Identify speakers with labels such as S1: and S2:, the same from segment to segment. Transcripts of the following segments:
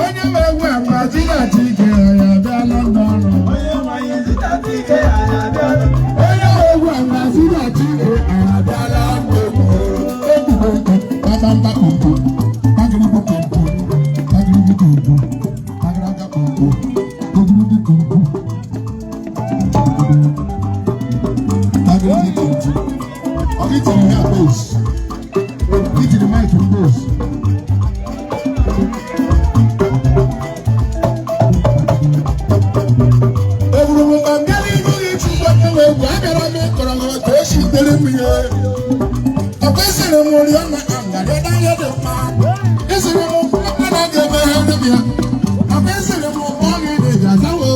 S1: onye wewe agbazi na tike ya bịa London onye wewe agbazi na tike ya bịa London bamba kumpu bagribu kumpu bagribu kumpu bagraga kumpu bagribu kumpu bagribu kumpu okay to the house get to the mic to close everyone I'm getting you to what you were gathering me korango to shi dele mi akwesere mo ri ona anga de da ye de ma esere mo na ge me he de bia akwesere mo mo ge de ja sawo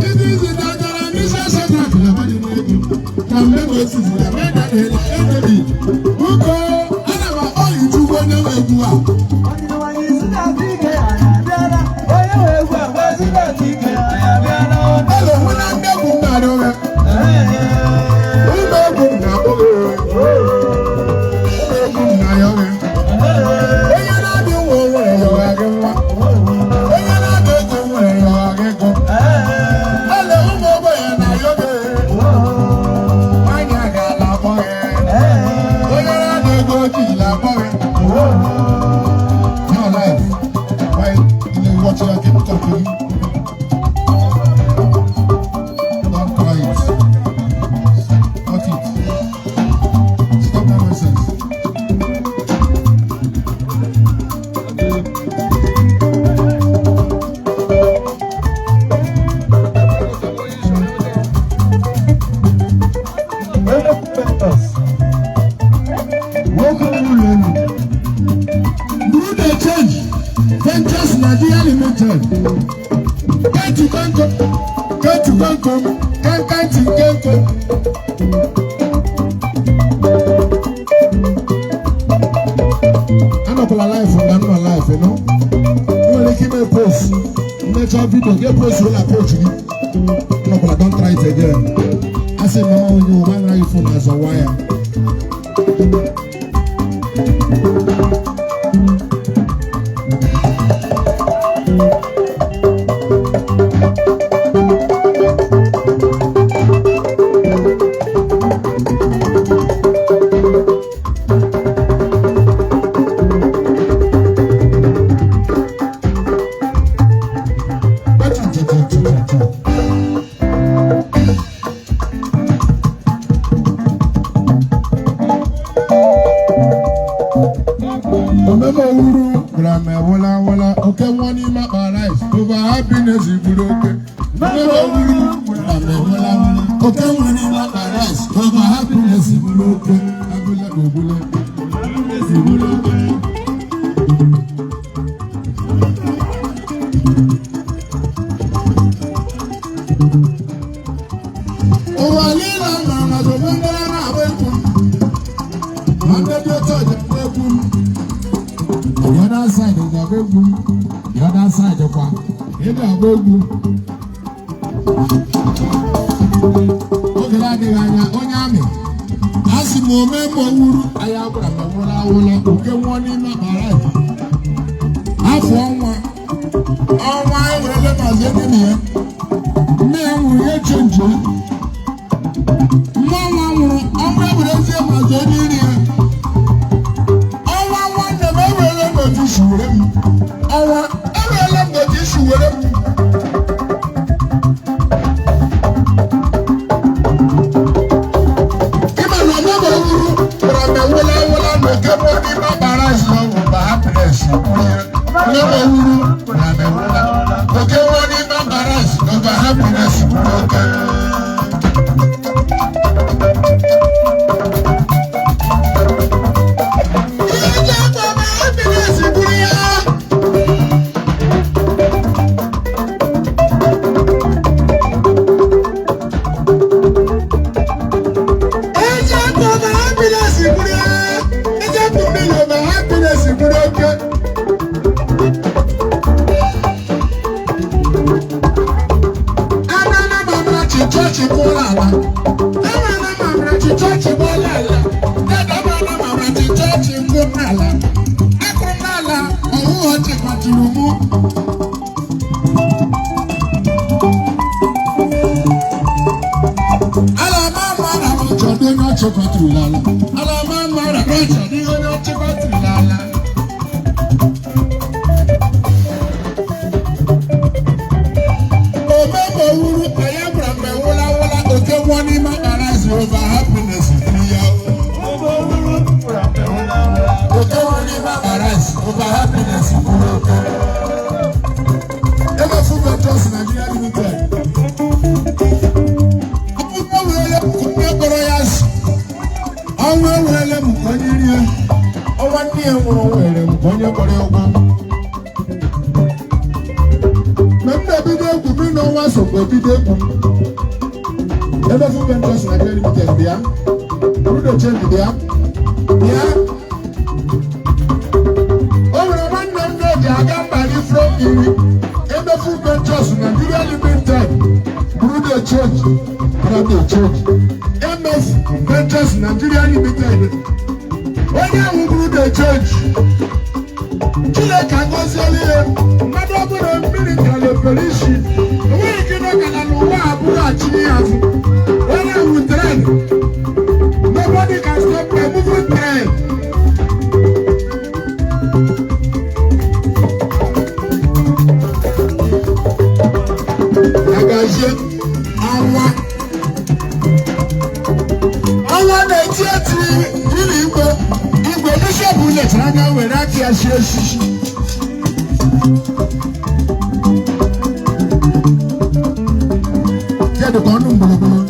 S1: it is the dara mi sa sa na la ba di mo na me go si la me da de la e de bi uko ana ma o yi tu go na we ku a hello when I'm back on that over video get post will approach me. No, but don't try it again. I said, Mama, when you want your phone as a wire. Surumu. Alamama na rojo de no chekotru lala. Alamama na rojo de no chekotru lala. Omebo wuru ayabra me wola wola oke woni ma arise over happiness ya. Omebo wuru pra me wola wola oke woni ma arise over happiness ya. Ebe fu Ventures Nigeria Limited. Ọnwa ewere m onye rie ọnwa ndị ya nwụrụ were m onye kpọrọ ụgwọ mgbe m na-ebido egwu mmiri n'ọnwa sokwa ebido egwu ebe fu Ventures Nigeria Limited bịa Bruno Change bịa o nwere nwanne m na-eji aga mbalị from iri ebe fu Ventures Nigeria Limited Bruno Change MS Ventures Nigeria Limited. Onye wuburu the church. Chineke agọziela ya. Mmadụ ọbụla mmiri kala operishi. Onweghị ike ịnọkọta n'ụwa abụrụ achịnye ya azụ. Onye wu tren. Nobody can stop a moving train. Agazie awa. Awa na-eti ili igwe bishop letara anya were aka ya sie eshishi. Kedu ka ọnụ mgbologolo?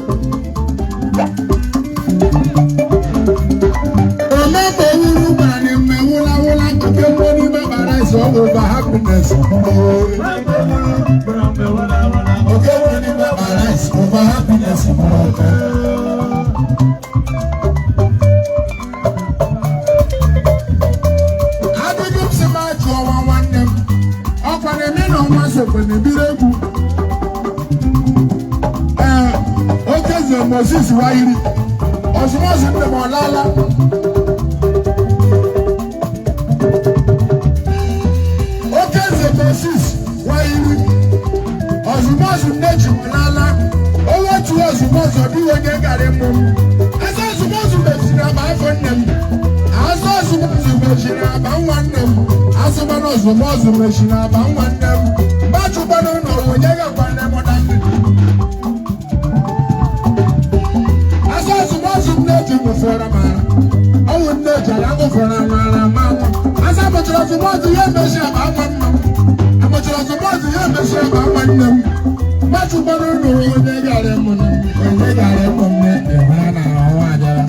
S1: Omebe owuru gbara n'ime wụla nke mmụọ n'ime bara ise ọgwụ over happiness. Oke mmụọ n'ime bara ise over happiness. Okeze Moses Wahiri Osmosi Ndemolala Okeze Moses Wahiri Osmosi Ndemolala Owo tu Osmosi Obiwe Ngare Mum Asa Osmosi Mechina ba fonnem Asa Osmosi Mechina ba nwannem Asa Bano Osmosi Mechina ba nwannem Batu Bano no Onyega Kwannem Odande Fora mara, awu ndeja lango fora mara mama. Asa mochila zumozi ye meshi abamana. Amochila zumozi ye meshi abamana. Machu bano no onegare mona, onegare mona ehana awajara.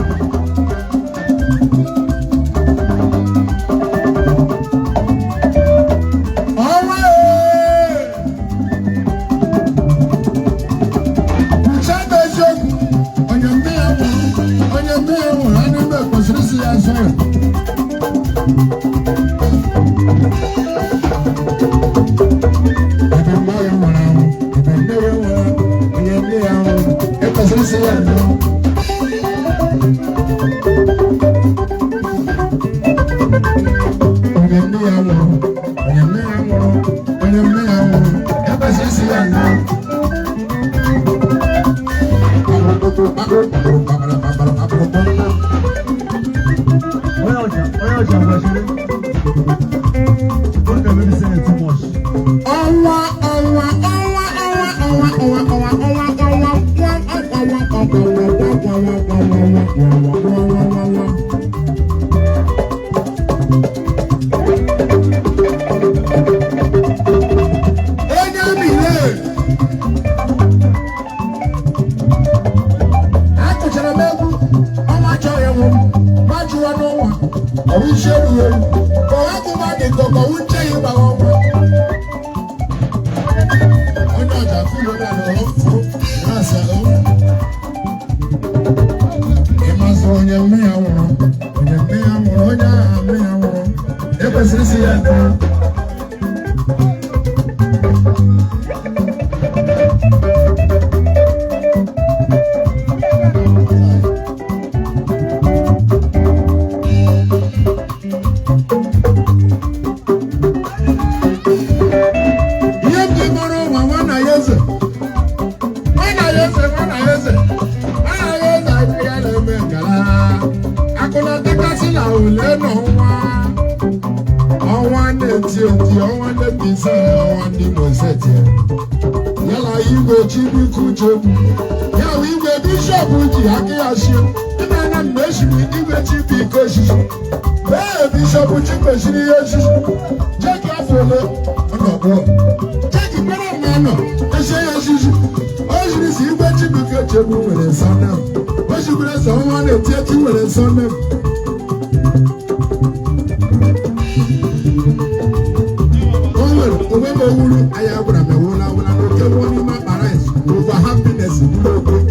S1: TNT, I want them inside, I want them on set here. Yala, you go Chibi Kucho. Yeah, we go Bishop Uji, Akiashi. The man and Meshi, you go Chibi Koshi. Well, Bishop Uji Koshi, check your follow. Check it, man. I say, I see. Oh, you see, what you get your woman and son now. What you get someone to take you and son now. Over happiness.